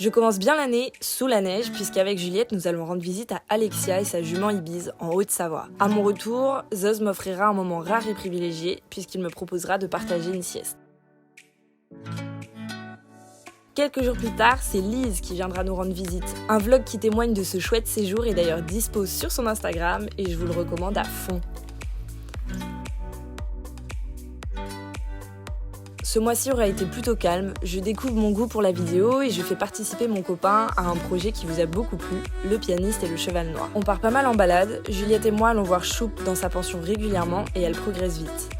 Je commence bien l'année sous la neige puisqu'avec Juliette, nous allons rendre visite à Alexia et sa jument Ibiza en Haute-Savoie. À mon retour, Zoz m'offrira un moment rare et privilégié puisqu'il me proposera de partager une sieste. Quelques jours plus tard, c'est Lise qui viendra nous rendre visite. Un vlog qui témoigne de ce chouette séjour est d'ailleurs dispo sur son Instagram et je vous le recommande à fond. Ce mois-ci aura été plutôt calme, je découvre mon goût pour la vidéo et je fais participer mon copain à un projet qui vous a beaucoup plu, le pianiste et le cheval noir. On part pas mal en balade, Juliette et moi allons voir Choup dans sa pension régulièrement et elle progresse vite.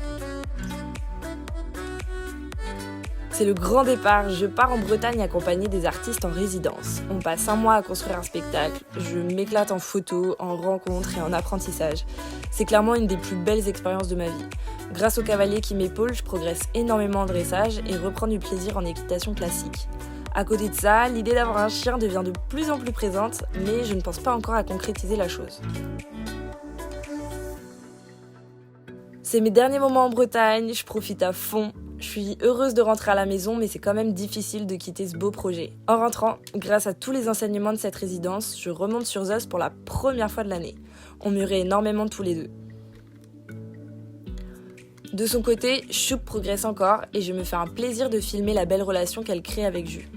C'est le grand départ, je pars en Bretagne accompagnée des artistes en résidence. On passe 1 mois à construire un spectacle, je m'éclate en photos, en rencontres et en apprentissage. C'est clairement une des plus belles expériences de ma vie. Grâce au cavalier qui m'épaule, je progresse énormément en dressage et reprends du plaisir en équitation classique. À côté de ça, l'idée d'avoir un chien devient de plus en plus présente, mais je ne pense pas encore à concrétiser la chose. C'est mes derniers moments en Bretagne, je profite à fond. Je suis heureuse de rentrer à la maison, mais c'est quand même difficile de quitter ce beau projet. En rentrant, grâce à tous les enseignements de cette résidence, je remonte sur Zoz pour la première fois de l'année. On mûrait énormément tous les deux. De son côté, Choup progresse encore et je me fais un plaisir de filmer la belle relation qu'elle crée avec Ju.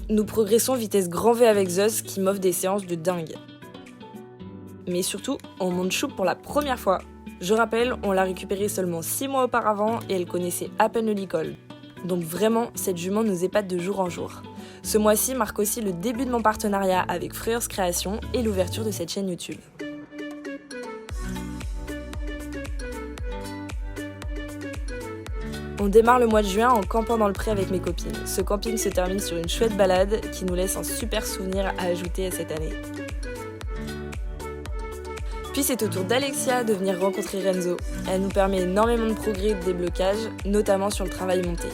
Nous progressons vitesse grand V avec Zoz qui m'offre des séances de dingue. Mais surtout, on monte Choup pour la première fois. Je rappelle, on l'a récupérée seulement 6 mois auparavant et elle connaissait à peine l'école. Donc vraiment, cette jument nous épate de jour en jour. Ce mois-ci marque aussi le début de mon partenariat avec Freers Création et l'ouverture de cette chaîne YouTube. On démarre le mois de juin en campant dans le pré avec mes copines. Ce camping se termine sur une chouette balade qui nous laisse un super souvenir à ajouter à cette année. Puis c'est au tour d'Alexia de venir rencontrer Renzo. Elle nous permet énormément de progrès et de déblocage, notamment sur le travail monté.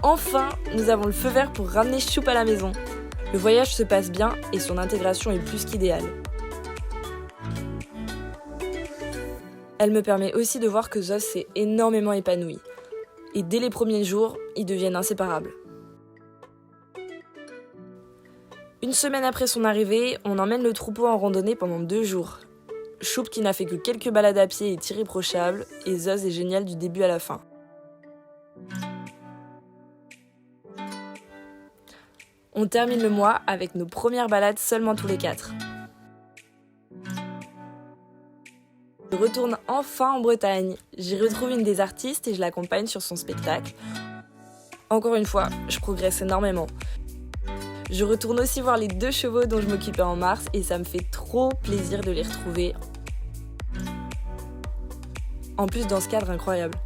Enfin, nous avons le feu vert pour ramener Choup à la maison. Le voyage se passe bien et son intégration est plus qu'idéale. Elle me permet aussi de voir que Zoz s'est énormément épanoui. Et dès les premiers jours, ils deviennent inséparables. Une semaine après son arrivée, on emmène le troupeau en randonnée pendant 2 jours. Choup qui n'a fait que quelques balades à pied est irréprochable et Zoz est génial du début à la fin. On termine le mois avec nos premières balades seulement tous les 4. Je retourne enfin en Bretagne. J'y retrouve une des artistes et je l'accompagne sur son spectacle. Encore une fois, je progresse énormément. Je retourne aussi voir les 2 chevaux dont je m'occupais en mars et ça me fait trop plaisir de les retrouver. En plus dans ce cadre incroyable.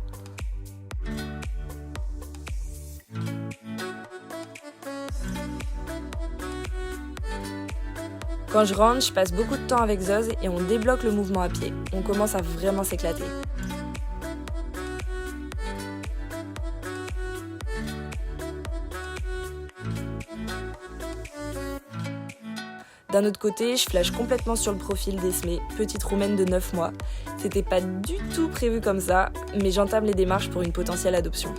Quand je rentre, je passe beaucoup de temps avec Zoz et on débloque le mouvement à pied. On commence à vraiment s'éclater. D'un autre côté, je flash complètement sur le profil d'Esmé, petite roumaine de 9 mois. C'était pas du tout prévu comme ça, mais j'entame les démarches pour une potentielle adoption.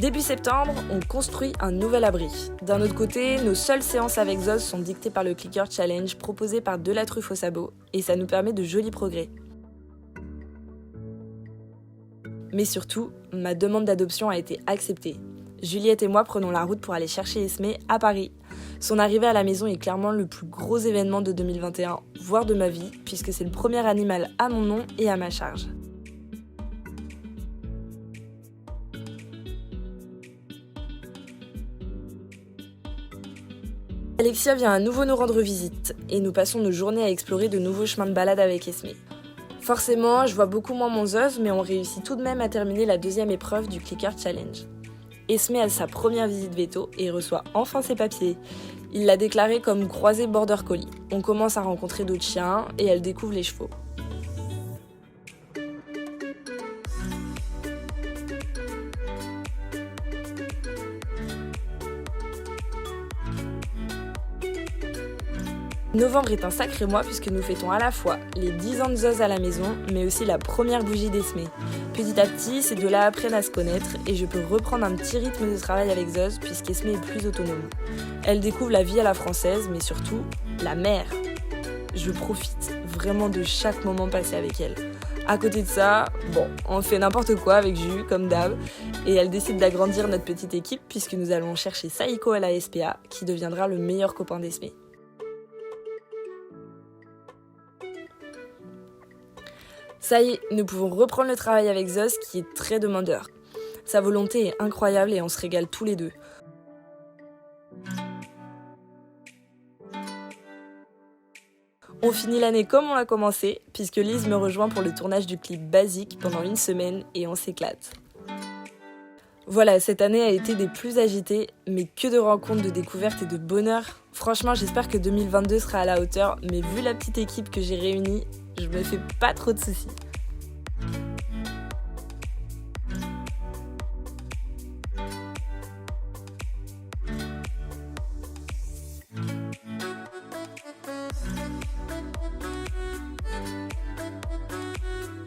Début septembre, on construit un nouvel abri. D'un autre côté, nos seules séances avec Zoz sont dictées par le Clicker Challenge proposé par Delattruffe au sabot, et ça nous permet de jolis progrès. Mais surtout, ma demande d'adoption a été acceptée. Juliette et moi prenons la route pour aller chercher Esmé à Paris. Son arrivée à la maison est clairement le plus gros événement de 2021, voire de ma vie, puisque c'est le premier animal à mon nom et à ma charge. Alexia vient à nouveau nous rendre visite, et nous passons nos journées à explorer de nouveaux chemins de balade avec Esmé. Forcément, je vois beaucoup moins mon Zoz, mais on réussit tout de même à terminer la 2e épreuve du Clicker Challenge. Esmé a sa première visite veto et reçoit enfin ses papiers. Il l'a déclarée comme croisée border collie. On commence à rencontrer d'autres chiens et elle découvre les chevaux. Novembre est un sacré mois puisque nous fêtons à la fois les 10 ans de Zoz à la maison, mais aussi la première bougie d'Esmé. Petit à petit, ces deux-là apprennent à se connaître et je peux reprendre un petit rythme de travail avec Zoz puisqu'Esmé est plus autonome. Elle découvre la vie à la française, mais surtout, la mère. Je profite vraiment de chaque moment passé avec elle. À côté de ça, on fait n'importe quoi avec Jus, comme d'hab, et elle décide d'agrandir notre petite équipe puisque nous allons chercher Saïko à la SPA, qui deviendra le meilleur copain d'Esmé. Ça y est, nous pouvons reprendre le travail avec Zoz qui est très demandeur. Sa volonté est incroyable et on se régale tous les deux. On finit l'année comme on l'a commencé, puisque Lise me rejoint pour le tournage du clip Basique pendant une semaine et on s'éclate. Voilà, cette année a été des plus agitées, mais que de rencontres, de découvertes et de bonheur. Franchement, j'espère que 2022 sera à la hauteur, mais vu la petite équipe que j'ai réunie, je me fais pas trop de soucis.